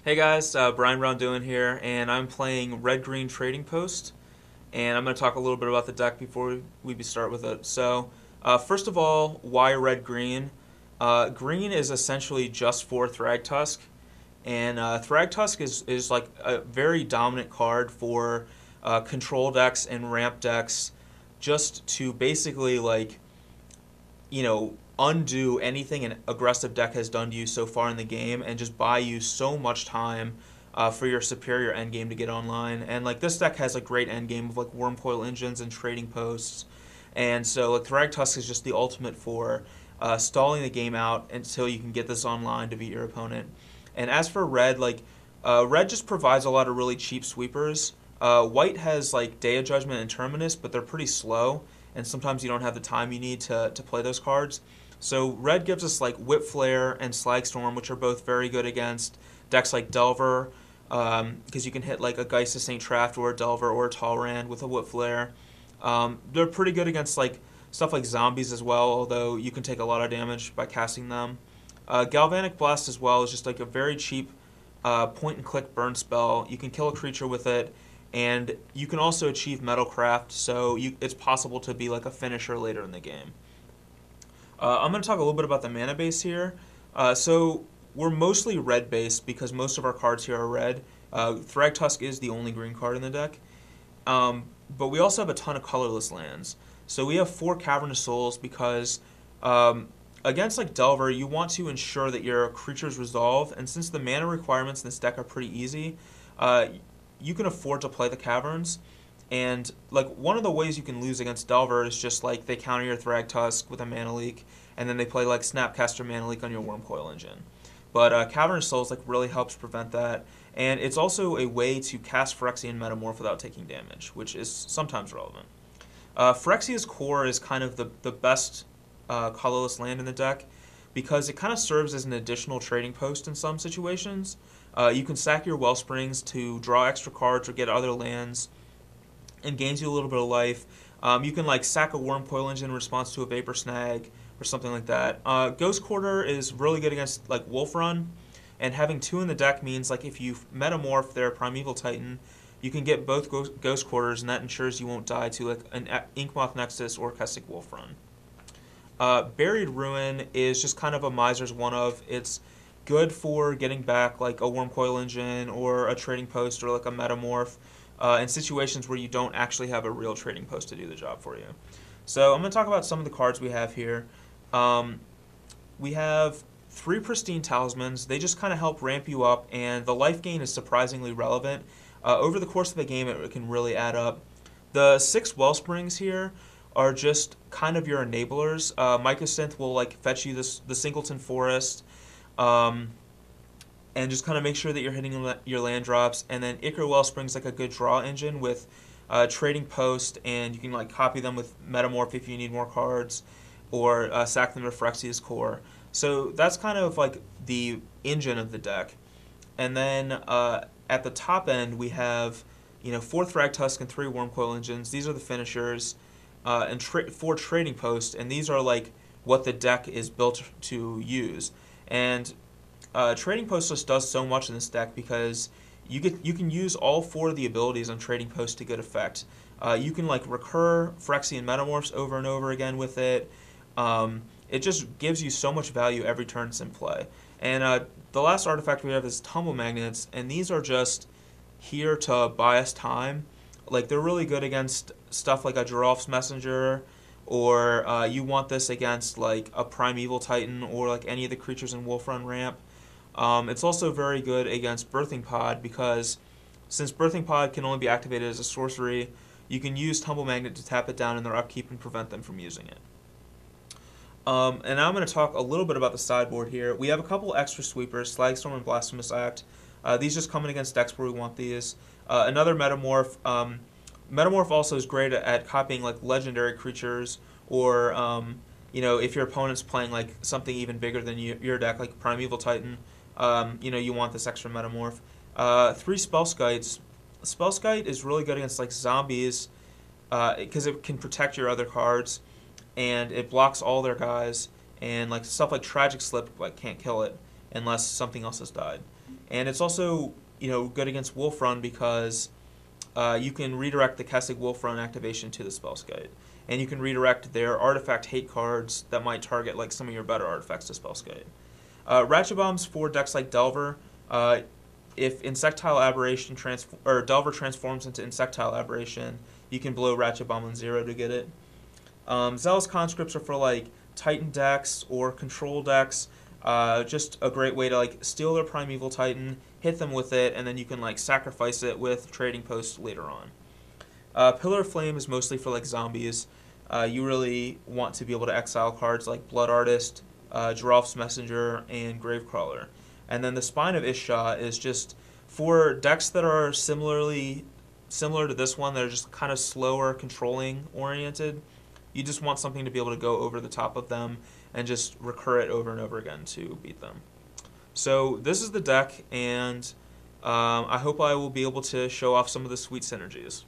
Hey guys, Brian Braun-Duin here, and I'm playing Red-Green Trading Post, and I'm going to talk a little bit about the deck before we start with it. So, first of all, why Red-Green? Green is essentially just for Thragtusk, and Thragtusk is like a very dominant card for control decks and ramp decks, just to basically undo anything an aggressive deck has done to you so far in the game and just buy you so much time for your superior endgame to get online. And this deck has a great endgame of Wormcoil Engines and Trading Posts. And so Thragtusk is just the ultimate for stalling the game out until you can get this online to beat your opponent. And as for red, red just provides a lot of really cheap sweepers. White has Day of Judgment and Terminus, but they're pretty slow, and sometimes you don't have the time you need to play those cards. So red gives us Whip Flare and Slagstorm, which are both very good against decks like Delver, because you can hit a Geist of St. Traft or a Delver or a Talrand with a Whip Flare. They're pretty good against stuff like zombies as well, although you can take a lot of damage by casting them. Galvanic Blast as well is just a very cheap point-and-click burn spell. You can kill a creature with it, and you can also achieve Metalcraft, so it's possible to be a finisher later in the game. I'm going to talk a little bit about the mana base here. So we're mostly red based because most of our cards here are red. Thragtusk is the only green card in the deck. But we also have a ton of colorless lands. So we have 4 Cavernous Souls because against Delver, you want to ensure that your creatures resolve, and since the mana requirements in this deck are pretty easy, you can afford to play the Caverns. And one of the ways you can lose against Delver is just they counter your Thragtusk with a Mana Leak, and then they play Snapcaster Mana Leak on your Wormcoil Engine. But Cavernous Souls really helps prevent that, and it's also a way to cast Phyrexian Metamorph without taking damage, which is sometimes relevant. Phyrexia's Core is kind of the best colorless land in the deck because it kind of serves as an additional trading post in some situations. You can sack your Wellsprings to draw extra cards or get other lands, and gains you a little bit of life. You can sack a Wormcoil Engine in response to a Vapor Snag or something like that. Ghost Quarter is really good against Wolf Run, and having 2 in the deck means if you metamorph their Primeval Titan, you can get both Ghost Quarters, and that ensures you won't die to an Inkmoth Nexus or Kestic Wolf Run. Buried Ruin is just kind of a Miser's one-of. It's good for getting back a Wormcoil Engine or a Trading Post or a Metamorph, in situations where you don't actually have a real trading post to do the job for you. So I'm going to talk about some of the cards we have here. We have 3 Pristine Talismans. They just kind of help ramp you up, and the life gain is surprisingly relevant. Over the course of the game, it can really add up. The 6 Wellsprings here are just kind of your enablers. Mycosynth will fetch you the Singleton Forest, and just kind of make sure that you're hitting your land drops. And then Ichor Wellspring's a good draw engine with Trading Post, and you can copy them with Metamorph if you need more cards, or sack them to Phyrexia's Core. So that's kind of the engine of the deck. And then at the top end we have 4 Thragtusk and 3 Wormcoil Engines. These are the finishers, and 4 Trading Posts, and these are what the deck is built to use. And Trading Post just does so much in this deck because you can use all 4 of the abilities on Trading Post to good effect. You can recur Phyrexian Metamorphs over and over again with it. It just gives you so much value every turn it's in play. And the last artifact we have is Tumble Magnets, and these are just here to buy us time. They're really good against stuff like a Giralf's Messenger, or you want this against a Primeval Titan or any of the creatures in Wolf Run ramp. It's also very good against Birthing Pod because since Birthing Pod can only be activated as a sorcery, you can use Tumble Magnet to tap it down in their upkeep and prevent them from using it. And now I'm going to talk a little bit about the sideboard here. We have a couple extra sweepers, Slagstorm and Blasphemous Act. These just come in against decks where we want these. Another Metamorph. Metamorph also is great at copying legendary creatures, or if your opponent's playing something even bigger than your deck, like Primeval Titan, you want this extra Metamorph. 3 Spellskites. Spellskite is really good against zombies because it can protect your other cards, and it blocks all their guys, and stuff like Tragic Slip can't kill it unless something else has died. And it's also, good against Wolf Run because you can redirect the Kessig Wolf Run activation to the Spellskite. And you can redirect their artifact hate cards that might target like some of your better artifacts to Spellskite. Ratchet Bombs for decks like Delver. If Insectile Aberration or Delver transforms into Insectile Aberration, you can blow Ratchet Bomb on 0 to get it. Zealous Conscripts are for like Titan decks or Control decks. Just a great way to like steal their Primeval Titan, hit them with it, and then you can like sacrifice it with Trading Post later on. Pillar of Flame is mostly for like zombies. You really want to be able to exile cards like Blood Artist, Giralf's Messenger, and Gravecrawler. And then the Spine of Ishja is just for decks that are similar to this one, that are just kind of slower, controlling oriented. You just want something to be able to go over the top of them and just recur it over and over again to beat them. So this is the deck, and I hope I will be able to show off some of the sweet synergies.